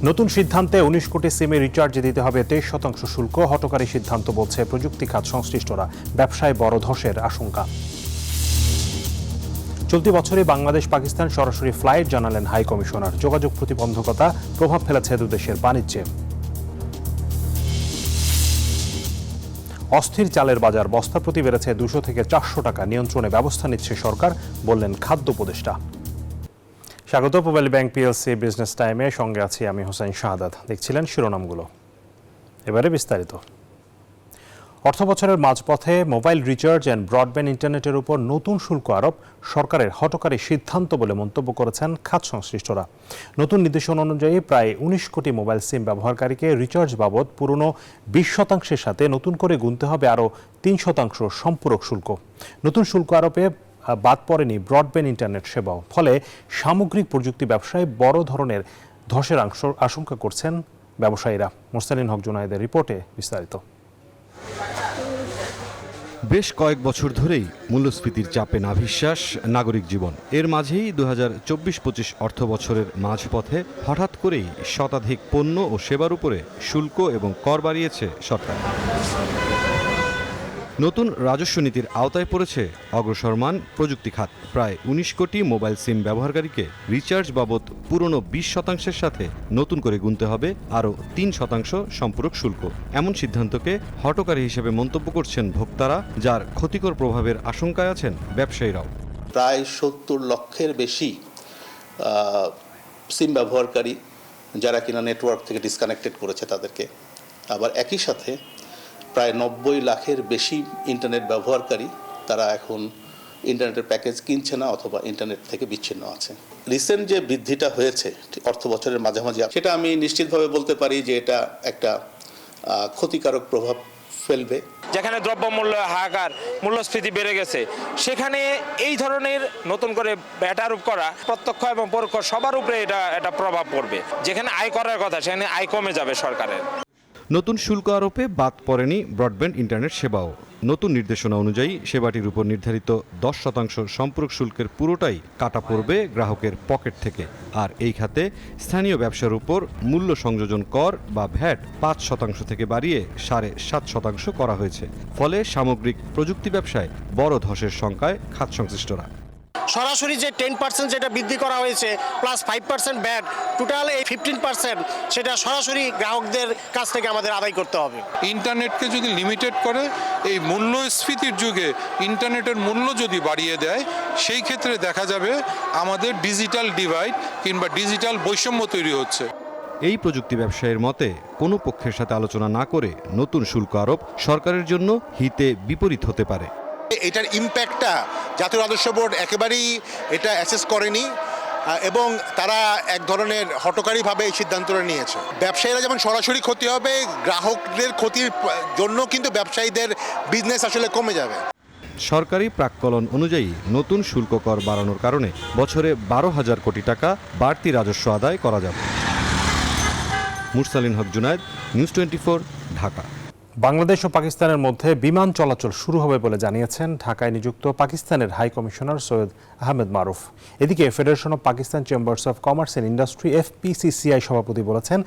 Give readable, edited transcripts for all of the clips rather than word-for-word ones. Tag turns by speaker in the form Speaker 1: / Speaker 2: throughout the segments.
Speaker 1: নতুন সিদ্ধান্তে ১৯ কোটি সিমে রিচার্জে দিতে হবে ২৩% শুল্ক। হঠকারী সিদ্ধান্ত বলছে প্রযুক্তি খাত সংশ্লিষ্টরা। ব্যবসায় বড় ধসের আশঙ্কা। চলতি বছরে বাংলাদেশ পাকিস্তান সরাসরি ফ্লাইট জানালেন হাই কমিশনার। যোগাযোগ প্রতিবন্ধকতা প্রভাব ফেলেছে দুদেশের বাণিজ্যে। অস্থির চালের বাজার বস্তা প্রতি বেড়েছে ২০০ থেকে ৪০০ টাকা। নিয়ন্ত্রণে ব্যবস্থা নিচ্ছে সরকার, বললেন খাদ্য উপদেষ্টা। স্বাগত পূবালী ব্যাংক পিএলসি বিজনেস টাইমে, সঙ্গে আছি আমি হোসেন শাহাদাত। দেখছিলেন শিরোনামগুলো, এবারে বিস্তারিত। অর্থবছরের মাঝপথে মোবাইল রিচার্জ অ্যান্ড ব্রডব্যান্ড ইন্টারনেটের উপর নতুন শুল্ক আরোপ সরকারের হঠকারী সিদ্ধান্ত বলে মন্তব্য করেছেন খাত সংশ্লিষ্টরা। নতুন নির্দেশনা অনুযায়ী প্রায় ১৯ কোটি মোবাইল সিম ব্যবহারকারীকে রিচার্জ বাবদ পুরনো ২০% সাথে নতুন করে গুনতে হবে আরও ৩% সম্পূরক শুল্ক। নতুন শুল্ক আরোপে বাদ পড়েনি ব্রডব্যান্ড ইন্টারনেট সেবাও। ফলে সামগ্রিক প্রযুক্তি ব্যবসায় বড় ধরনের ধসের আশঙ্কা করছেন ব্যবসায়ীরা। মোরসালিন হক জুনায়েদের রিপোর্টে বিস্তারিত।
Speaker 2: বেশ কয়েক বছর ধরেই মূল্যস্ফীতির চাপে নাভিশ্বাস নাগরিক জীবন। এর মাঝেই ২০২৪-২৫ অর্থ বছরের মাঝপথে হঠাৎ করেই শতাধিক পণ্য ও সেবার উপরে শুল্ক এবং কর বাড়িয়েছে সরকার। নতুন রাজস্ব নীতির আওতায় পড়েছে অগ্রসরমান প্রযুক্তি খাত। প্রায় ১৯ কোটি মোবাইল সিম ব্যবহারকারীকে রিচার্জ বাবদ পুরনো ২০% সাথে নতুন করে গুনতে হবে আরও ৩% সম্পূরক শুল্ক। এমন সিদ্ধান্তকে হঠকারী হিসেবে মন্তব্য করছেন ভোক্তারা, যার ক্ষতিকর প্রভাবের আশঙ্কায় আছেন ব্যবসায়ীরাও।
Speaker 3: প্রায় ৭০ লক্ষের বেশি সিম ব্যবহারকারী যারা কিনা নেটওয়ার্ক থেকে ডিসকানেক্টেড করেছে তাদেরকে, আবার একই সাথে প্রায় ৯০ লাখের বেশি ইন্টারনেট ব্যবহারকারী তারা এখন ইন্টারনেটের প্যাকেজ কিনছে না অথবা ইন্টারনেট থেকে বিচ্ছিন্ন আছে। রিসেন্ট যে বৃদ্ধিটা হয়েছে অর্থ বছরের মাঝামাঝি, সেটা আমি নিশ্চিতভাবে বলতে পারি যে এটা একটা ক্ষতিকারক প্রভাব ফেলবে।
Speaker 4: যেখানে দ্রব্যমূল্য হাহাকার, মূল্যস্ফীতি বেড়ে গেছে, সেখানে এই ধরনের নতুন করে ভ্যাট আরোপ করা প্রত্যক্ষ এবং পরোক্ষ সবার উপরে এটা প্রভাব পড়বে। যেখানে আয় করার কথা সেখানে আয় কমে যাবে সরকারের।
Speaker 2: নতুন শুল্ক আরোপে বাদ পড়েনি ব্রডব্যান্ড ইন্টারনেট সেবাও। নতুন নির্দেশনা অনুযায়ী সেবাটির উপর নির্ধারিত ১০% সম্পূরক শুল্কের পুরোটাই কাটা পড়বে গ্রাহকের পকেট থেকে। আর এই খাতে স্থানীয় ব্যবসার উপর মূল্য সংযোজন কর বা ভ্যাট ৫% থেকে বাড়িয়ে ৭.৫% করা হয়েছে। ফলে সামগ্রিক প্রযুক্তি ব্যবসায় বড় ধসের শঙ্কায় খাত সংশ্লিষ্টরা।
Speaker 5: সরাসরি যে 10% যেটা বৃদ্ধি করা হয়েছে প্লাস 5% ব্যাট, টোটাল এই 15% সেটা সরাসরি গ্রাহকদের কাছ থেকে আমাদের আদায় করতে হবে।
Speaker 6: ইন্টারনেটকে যদি লিমিটেড করে এই মূল্যস্ফীতির যুগে ইন্টারনেটের মূল্য যদি বাড়িয়ে দেয়, সেই ক্ষেত্রে দেখা যাবে আমাদের ডিজিটাল ডিভাইড কিংবা ডিজিটাল বৈষম্য তৈরি হচ্ছে।
Speaker 2: এই প্রযুক্তি ব্যবসায়ীর মতে কোনো পক্ষের সাথে আলোচনা না করে নতুন শুল্ক আরোপ সরকারের জন্য হিতে বিপরীত হতে পারে।
Speaker 7: এটার ইম্প্যাক্টটা জাতীয় রাজস্ব বোর্ড একেবারেই এটা অ্যাসেস করেনি এবং তারা এক ধরনের হঠকারীভাবে এই সিদ্ধান্তটা নিয়েছে। ব্যবসায়ীরা যেমন সরাসরি ক্ষতি হবে, গ্রাহকদের ক্ষতির জন্য কিন্তু ব্যবসায়ীদের বিজনেস আসলে কমে যাবে।
Speaker 2: সরকারি প্রাক্কলন অনুযায়ী নতুন শুল্ক কর বাড়ানোর কারণে বছরে ১২,০০০ কোটি টাকা বাড়তি রাজস্ব আদায় করা যাবে। মুরসালিন হক জুনায়েদ, নিউজ 24, ঢাকা।
Speaker 1: বাংলাদেশ ও পাকিস্তানের মধ্যে বিমান চলাচল শুরু হবে বলে জানিয়েছেন ঢাকায় নিযুক্ত পাকিস্তানের হাই কমিশনার সৈয়দ আহমেদ মারুফ। এদিকে federation of Pakistan chambers of commerce and industry FPCCI সভাপতি বলেছেন,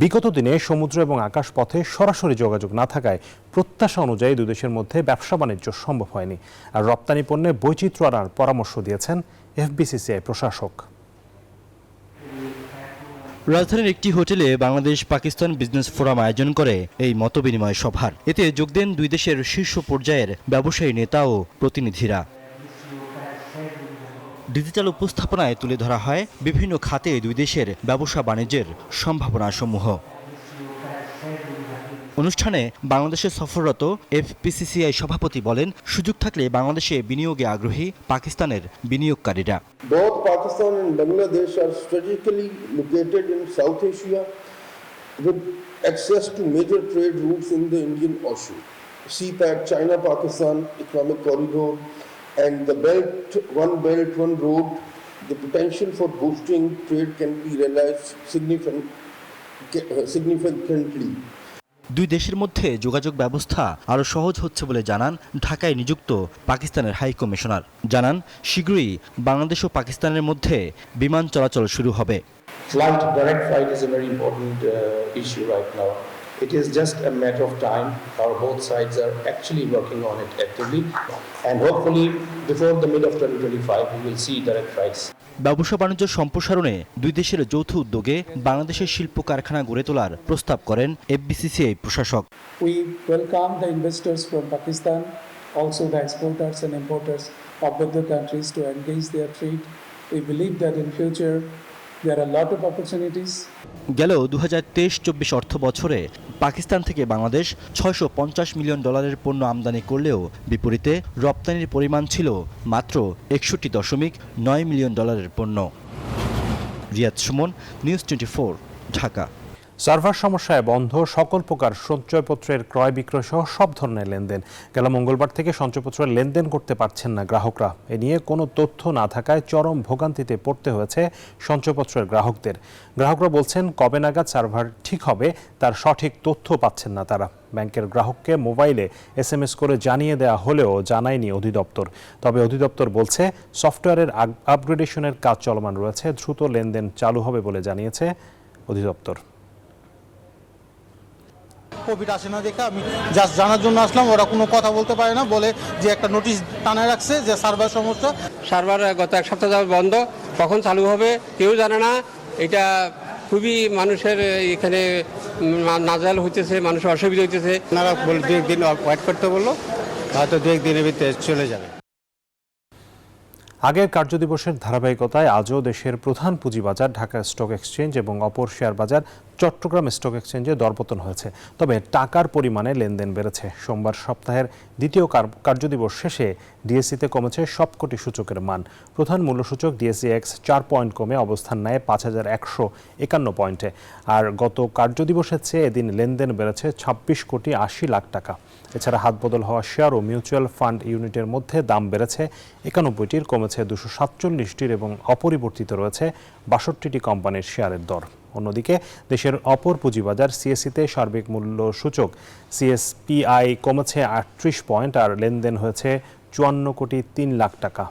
Speaker 1: বিগত দিনে সমুদ্র এবং আকাশ পথে সরাসরি যোগাযোগ না থাকায় প্রত্যাশা অনুযায়ী দুই দেশের মধ্যে ব্যবসা বাণিজ্য সম্ভব হয়নি। আর রপ্তানি পণ্যে বৈচিত্র্য আনার পরামর্শ দিয়েছেন FPCCI প্রশাসক।
Speaker 8: রাজধানীর একটি হোটেলে বাংলাদেশ পাকিস্তান বিজনেস ফোরাম আয়োজন করে এই মতবিনিময় সভার। এতে যোগ দেন দুই দেশের শীর্ষ পর্যায়ের ব্যবসায়ী নেতা ও প্রতিনিধিরা। ডিজিটাল উপস্থাপনায় তুলে ধরা হয় বিভিন্ন খাতে দুই দেশের ব্যবসা বাণিজ্যের সম্ভাবনাসমূহ। অনুষ্ঠানে বাংলাদেশে সফররত FPCCI সভাপতি বলেন, সুযোগ থাকলে বাংলাদেশে বিনিয়োগে আগ্রহী পাকিস্তানের বিনিয়োগকারীরা।
Speaker 9: Both Pakistan and Bangladesh are strategically located in South Asia with access to major trade routes in the Indian Ocean. CPEC, China-Pakistan Economic Corridor and the One Belt, One Road, the potential for boosting trade can be realized significantly.
Speaker 8: দুই দেশের মধ্যে যোগাযোগ ব্যবস্থা আরও সহজ হচ্ছে বলে জানান ঢাকায় নিযুক্ত পাকিস্তানের হাই কমিশনার। জানান শীঘ্রই বাংলাদেশ ও পাকিস্তানের মধ্যে বিমান চলাচল শুরু হবে।
Speaker 10: Direct flight is a very important issue right now. It is just a matter of time. Both sides are actually working on it actively, and hopefully before the mid of 2025 we will see direct flights.
Speaker 8: ব্যবসা বাণিজ্য সম্প্রসারণে দুই দেশের যৌথ উদ্যোগে বাংলাদেশের শিল্প কারখানা গড়ে তোলার প্রস্তাব করেন এফবিসিসিআই প্রশাসক।
Speaker 11: We welcome the investors from Pakistan, also the exporters and importers of both the countries to engage their trade. We believe that in future there are a lot of opportunities.
Speaker 8: গেল 2023-24 অর্থ বছরে পাকিস্তান থেকে Bangladesh $650 million পণ্য আমদানি করলেও বিপরীতে রপ্তানির পরিমাণ ছিল মাত্র $61.9 মিলিয়ন পণ্য। রিয়াদ সুমন, নিউজ 24, ঢাকা।
Speaker 1: সার্ভার সমস্যায় বন্ধ সকল প্রকার সঞ্চয়পত্রের ক্রয় বিক্রয় সহ সব ধরনের লেনদেন। গেল মঙ্গলবার থেকে সঞ্চয়পত্রের লেনদেন করতে পারছেন না গ্রাহকরা। এ নিয়ে কোনো তথ্য না থাকায় চরম ভোগান্তিতে পড়তে হয়েছে সঞ্চয়পত্রের গ্রাহকদের। গ্রাহকরা বলছেন কবে নাগাদ সার্ভার ঠিক হবে তার সঠিক তথ্য পাচ্ছেন না তারা। ব্যাংকের গ্রাহককে মোবাইলে SMS করে জানিয়ে দেওয়া হলেও জানায়নি অধিদপ্তর। তবে অধিদপ্তর বলছে সফটওয়্যারের আপগ্রেডেশনের কাজ চলমান রয়েছে, দ্রুত লেনদেন চালু হবে বলে জানিয়েছে অধিদপ্তর।
Speaker 12: কোভিড আসে না দেখে আমি জাস্ট জানার জন্য আসলাম। ওরা কোনো কথা বলতে পারে না, বলে যে একটা নোটিশ টানায় রাখছে যে সার্ভার সমস্যা।
Speaker 13: সার্ভার গত এক সপ্তাহ যাবে বন্ধ, কখন চালু হবে কেউ জানে না। এটা খুবই মানুষের এখানে নাজাল হইতেছে, মানুষের অসুবিধা হইতেছে।
Speaker 12: আপনারা বলে 2-1 দিন ওয়েট করতে বললো, হয়তো 2-1 দিনের ভিতরে চলে যাবে।
Speaker 1: আগের কার্যদিবসের ধারাবাহিকতায় আজও দেশের প্রধান পুঁজিবাজার ঢাকা স্টক এক্সচেঞ্জ এবং অপর শেয়ার বাজার চট্টগ্রাম স্টক এক্সচেঞ্জে দরপতন হয়েছে। তবে টাকার পরিমাণে লেনদেন বেড়েছে। সোমবার সপ্তাহের দ্বিতীয় কার্যদিবস শেষে ডিএসইতে কমেছে সবকটি সূচকের মান। প্রধান মূল্যসূচক ডিএসইএক্স 4 পয়েন্ট কমে অবস্থান নেয় 5151 পয়েন্টে। আর গত কার্যদিবসের চেয়ে এদিন লেনদেন বেড়েছে 26 কোটি 80 লাখ টাকা। এছাড়া হাতবদল হওয়া শেয়ার ও মিউচুয়াল ফান্ড ইউনিটের মধ্যে দাম বেড়েছে 91টির, কমেছে 247টির এবং অপরিবর্তিত রয়েছে 62টি কোম্পানির শেয়ারের দর। অন্যদিকে দেশের অপর পুঁজিবাজার সিএসইতে সার্বিক মূল্য সূচক সিএসপিআই কমেছে 38 পয়েন্ট আর লেনদেন হয়েছে 54 কোটি 3 লাখ টাকা।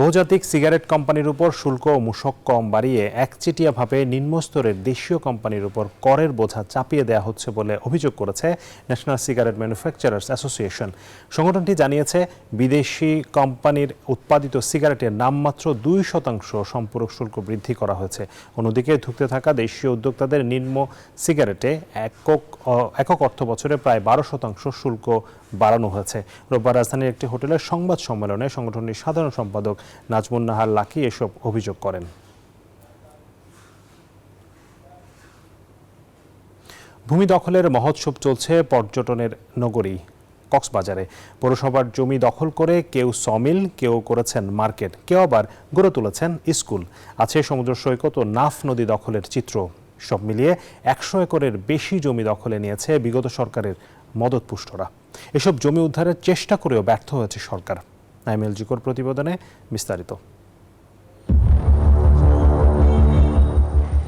Speaker 1: বহুজাতিক সিগারেট কোম্পানির উপর শুল্ক ও মূসক কম বাড়িয়ে একচেটিয়াভাবে নিম্নস্তরের দেশীয় কোম্পানির উপর করের বোঝা চাপিয়ে দেওয়া হচ্ছে বলে অভিযোগ করেছে ন্যাশনাল সিগারেট ম্যানুফ্যাকচারার্স অ্যাসোসিয়েশন। সংগঠনটি জানিয়েছে বিদেশি কোম্পানির উৎপাদিত সিগারেটের নামমাত্র 2% সম্পূরক শুল্ক বৃদ্ধি করা হয়েছে। অন্যদিকে ধুঁকতে থাকা দেশীয় উদ্যোক্তাদের নিম্ন সিগারেটে একক অর্থ বছরে প্রায় 12% শুল্ক বাড়ানো হয়েছে। রোববার রাজধানীর একটি হোটেলের সংবাদ সম্মেলনে সংগঠনটির সাধারণ সম্পাদক নাজমুন নাহার লাকি এসব অভিযোগ করেন। ভূমি দখলের মহোৎসব চলছে পর্যটনের নগরী কক্সবাজারে। পৌরসভার জমি দখল করে কেউ সমিল, কেউ করেছেন মার্কেট, কেউ আবার গড়ে তুলেছেন স্কুল। আছে সমুদ্র সৈকত ও নাফ নদী দখলের চিত্র। সব মিলিয়ে 100 একরের বেশি জমি দখলে নিয়েছে বিগত সরকারের মদতপুষ্টরা। এসব জমি উদ্ধারের চেষ্টা করেও ব্যর্থ হয়েছে সরকার। নাইমেল জিকোর প্রতিবেদনে বিস্তারিত।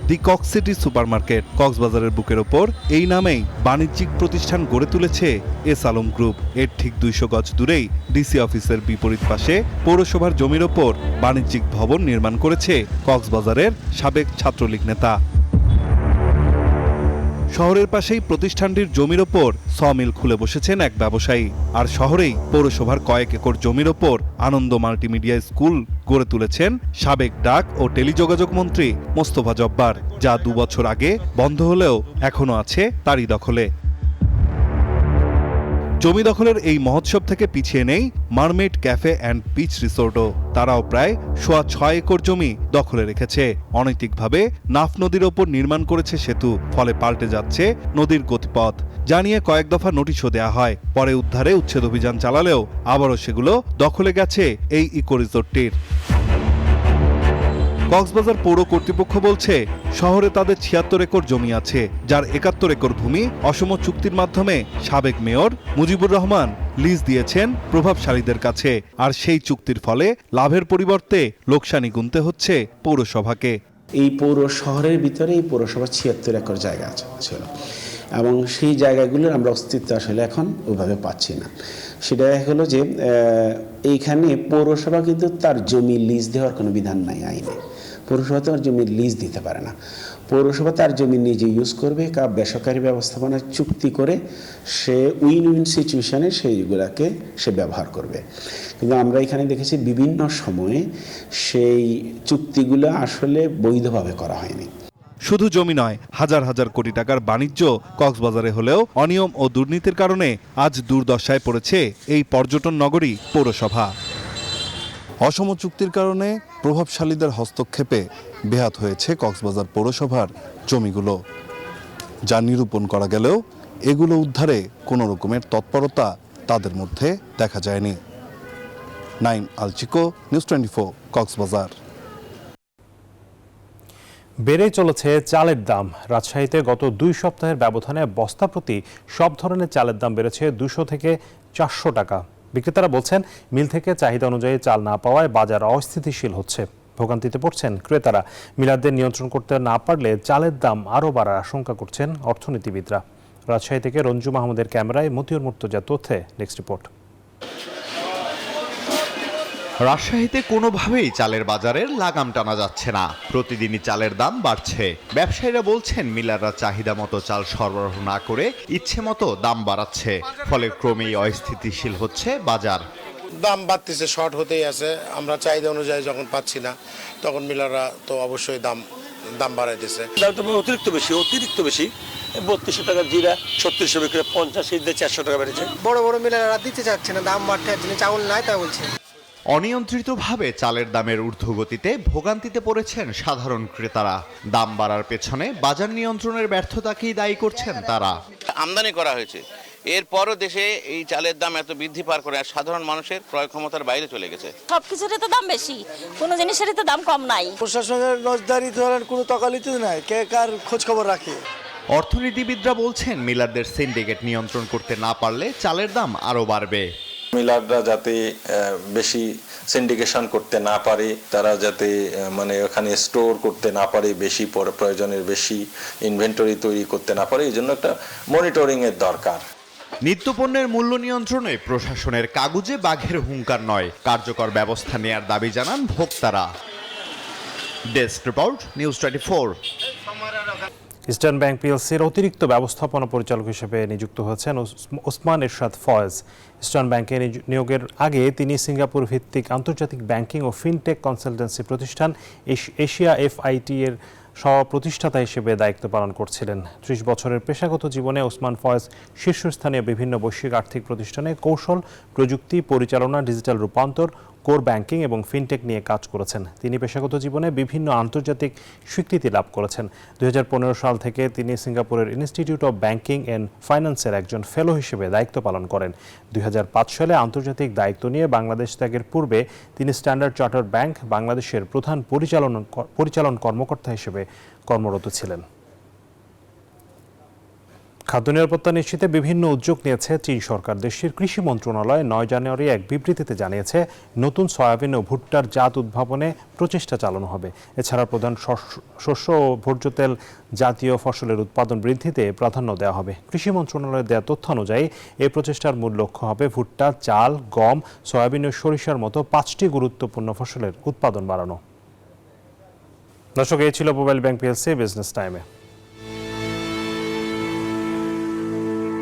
Speaker 14: দি কক্স সিটি সুপারমার্কেট কক্সবাজারের বুকের ওপর এই নামেই বাণিজ্যিক প্রতিষ্ঠান গড়ে তুলেছে এস আলম গ্রুপ। এর ঠিক 200 গজ দূরেই ডিসি অফিসের বিপরীত পাশে পৌরসভার জমির ওপর বাণিজ্যিক ভবন নির্মাণ করেছে কক্সবাজারের সাবেক ছাত্রলীগ নেতা। শহরের পাশেই প্রতিষ্ঠানটির জমির ওপর সমিল খুলে বসেছেন এক ব্যবসায়ী। আর শহরেই পৌরসভার কয়েক একর জমির ওপর আনন্দ মাল্টিমিডিয়া স্কুল গড়ে তুলেছেন সাবেক ডাক ও টেলিযোগাযোগ মন্ত্রী মোস্তফা জব্বার, যা 2 বছর আগে বন্ধ হলেও এখনো আছে তারই দখলে। জমি দখলের এই মহোৎসব থেকে পিছিয়ে নেই মারমেড ক্যাফে অ্যান্ড বিচ রিসোর্টও। তারাও প্রায় 6.25 একর জমি দখলে রেখেছে। অনৈতিকভাবে নাফ নদীর ওপর নির্মাণ করেছে সেতু, ফলে পাল্টে যাচ্ছে নদীর গতিপথ। জানিয়ে কয়েক দফা নোটিশও দেওয়া হয়। পরে উদ্ধারে উচ্ছেদ অভিযান চালালেও আবারও সেগুলো দখলে গেছে এই ইকো রিসোর্টটির। কক্সবাজার পৌর কর্তৃপক্ষ বলছে শহরে তাদের 76 একর জমি আছে, যার 71 একর ভূমি অসম চুক্তির মাধ্যমে সাবেক মেয়র মুজিবুর রহমান লিজ দিয়েছেন প্রভাবশালীদের কাছে। আর সেই চুক্তির ফলে লাভের পরিবর্তে লোকসানি গুনতে হচ্ছে পৌরসভাকে।
Speaker 15: এই পৌর শহরের ভিতরে এই পৌরসভা ৭৬ একর জায়গা ছিল এবং সেই জায়গাগুলোর আমরা অস্তিত্ব আসলে এখন ওইভাবে পাচ্ছি না। সেটা হলো যে এইখানে পৌরসভা কিন্তু তার জমি লিজ দেওয়ার কোনো বিধান নাই আইনে। পৌরসভা তার জমি লিজ দিতে পারে না। পৌরসভা তার জমি নিজে ইউজ করবে, বেসরকারি ব্যবস্থাপনার চুক্তি করে সে উইন উইন সিচুয়েশনে সেইগুলোকে সে ব্যবহার করবে। কিন্তু আমরা এখানে দেখেছি বিভিন্ন সময়ে সেই চুক্তিগুলো আসলে বৈধভাবে করা হয়নি।
Speaker 14: শুধু জমি নয়, হাজার হাজার কোটি টাকার বাণিজ্য কক্সবাজারে হলেও অনিয়ম ও দুর্নীতির কারণে আজ দুর্দশায় পড়েছে এই পর্যটন নগরী পৌরসভা। অসম চুক্তির কারণে প্রভাবশালীদের হস্তক্ষেপে বেহাত হয়েছে কক্সবাজার পৌরসভার জমিগুলো, যা নিরূপণ করা গেলেও এগুলো উদ্ধারে কোনো রকমের তৎপরতা তাদের মধ্যে দেখা যায়নি। নাইম আলচিকো, নিউজ 24, কক্সবাজার।
Speaker 1: বেড়েই চলেছে চালের দাম। রাজশাহীতে গত 2 সপ্তাহের ব্যবধানে বস্তা প্রতি সব ধরনের চালের দাম বেড়েছে 200 থেকে 400 টাকা। বিক্রেতারা বলছেন, মিল থেকে চাহিদা অনুযায়ী চাল না পাওয়ায় বাজার অস্থিতিশীল হচ্ছে। ভোগান্তিতে পড়ছেন ক্রেতারা। মিলারদের নিয়ন্ত্রণ করতে না পারলে চালের দাম আরও বাড়ার আশঙ্কা করছেন অর্থনীতিবিদরা। রাজশাহী থেকে রঞ্জু মাহমুদের ক্যামেরায় মতিউর মুর্তজা তথ্যে নেক্সট রিপোর্ট।
Speaker 16: রাজশাহীতে কোনোভাবেই চালের বাজারের লাগাম টানা যাচ্ছে না। প্রতিদিনই চালের দাম বাড়ছে। ব্যবসায়ীরা বলছেন, মিলাররা চাহিদা মতো চাল সরবরাহ না করে ইচ্ছে মতো দাম বাড়াচ্ছে, ফলে ক্রমেই অস্থিতিশীল হচ্ছে বাজার।
Speaker 5: দাম বাড়তেছে, শর্ট হতেই আছে। আমরা চাহিদা অনুযায়ী যখন পাচ্ছি না, তখন মিলাররা তো অবশ্যই দাম বাড়াইতেছে।
Speaker 17: অতিরিক্ত বেশি 3200 টাকা জিরা, 3600 বিক্রি, 50 400 টাকা বেড়েছে।
Speaker 5: বড় বড় মিলাররা দিতে চাচ্ছে না, দাম বাড়তে চাউল নাই তা বলছে।
Speaker 16: অনিয়ন্ত্রিতভাবে চালের দামের ঊর্ধ্বগতিতে ভোগান্তিতে পড়েছেন সাধারণ ক্রেতারা। দাম বাড়ার পেছনে বাজার নিয়ন্ত্রণের ব্যর্থতাকেই দায়ী করছেন তারা।
Speaker 18: আমদানি করা হয়েছে, এরপরও দেশে এই চালের দাম এত বৃদ্ধি পার করে সাধারণ মানুষের ক্রয় ক্ষমতার বাইরে চলে গেছে।
Speaker 19: সবকিছুরই তো দাম বেশি, কোনো জিনিসেরই তো দাম কম নাই।
Speaker 5: প্রশাসনের নজরদারি ধরেন কোনো তকালিতে নাই, কে কার খোঁজ খবর রাখে।
Speaker 16: অর্থনীতিবিদরা বলছেন, মিলারদের সিন্ডিকেট নিয়ন্ত্রণ করতে না পারলে চালের দাম আরও বাড়বে।
Speaker 20: মিলাররা যাতে বেশি সিন্ডিকেশন করতে না পারে, তারা যাতে ওখানে স্টোর করতে না পারে, বেশি প্রয়োজনের বেশি ইনভেন্টরি তৈরি করতে না পারে, এই জন্য একটা মনিটরিং এর দরকার।
Speaker 16: নিত্যপণ্যের মূল্য নিয়ন্ত্রণে প্রশাসনের কাগুজে বাঘের হুঙ্কার নয়, কার্যকর ব্যবস্থা নেয়ার দাবি জানান ভোক্তারা। Desk report, news 24।
Speaker 1: Eastern bank পিএলসির অতিরিক্ত ব্যবস্থাপনা পরিচালক হিসেবে নিযুক্ত হয়েছেন ওসমান এরশাদ ফয়েজ। ইস্টার্ন ব্যাংকে নিয়োগের আগে তিনি সিঙ্গাপুর ভিত্তিক আন্তর্জাতিক ব্যাংকিং ও ফিনটেক কনসালটেন্সি প্রতিষ্ঠান এশিয়া FIT এর সহ-প্রতিষ্ঠাতা হিসেবে দায়িত্ব পালন করছিলেন। 30 বছরের পেশাগত জীবনে ওসমান ফয়েজ শীর্ষস্থানীয় বিভিন্ন বৈশ্বিক আর্থিক প্রতিষ্ঠানে কৌশল, প্রযুক্তি, পরিচালনা, ডিজিটাল রূপান্তর, কোর ব্যাংকিং এবং ফিনটেক নিয়ে কাজ করেছেন। তিনি পেশাগত জীবনে বিভিন্ন আন্তর্জাতিক স্বীকৃতি লাভ করেছেন। 2015 সাল থেকে তিনি সিঙ্গাপুরের ইনস্টিটিউট অব ব্যাংকিং অ্যান্ড ফাইন্যান্সের একজন ফেলো হিসেবে দায়িত্ব পালন করেন। 2005 সালে আন্তর্জাতিক দায়িত্ব নিয়ে বাংলাদেশ ত্যাগের পূর্বে তিনি স্ট্যান্ডার্ড চার্টার্ড ব্যাংক বাংলাদেশের প্রধান পরিচালন কর্মকর্তা হিসেবে কর্মরত ছিলেন। খাদ্য নিরাপত্তা নিশ্চিতে বিভিন্ন উদ্যোগ নিয়েছে চীন সরকার। দেশটির কৃষি মন্ত্রণালয় 9 জানুয়ারি এক বিবৃতিতে জানিয়েছে, নতুন সয়াবিন ও ভুট্টার জাত উদ্ভাবনে প্রচেষ্টা চালানো হবে। এছাড়া প্রধান শস্য ও ভোজ্য তেল জাতীয় ফসলের উৎপাদন বৃদ্ধিতে প্রাধান্য দেওয়া হবে। কৃষি মন্ত্রণালয়ের দেওয়া তথ্য অনুযায়ী এই প্রচেষ্টার মূল লক্ষ্য হবে ভুট্টা, চাল, গম, সয়াবিন ও সরিষার মতো 5টি গুরুত্বপূর্ণ ফসলের উৎপাদন বাড়ানো। দর্শক, এই ছিল মোবাইল ব্যাংক পিএলসি বিজনেস টাইমে।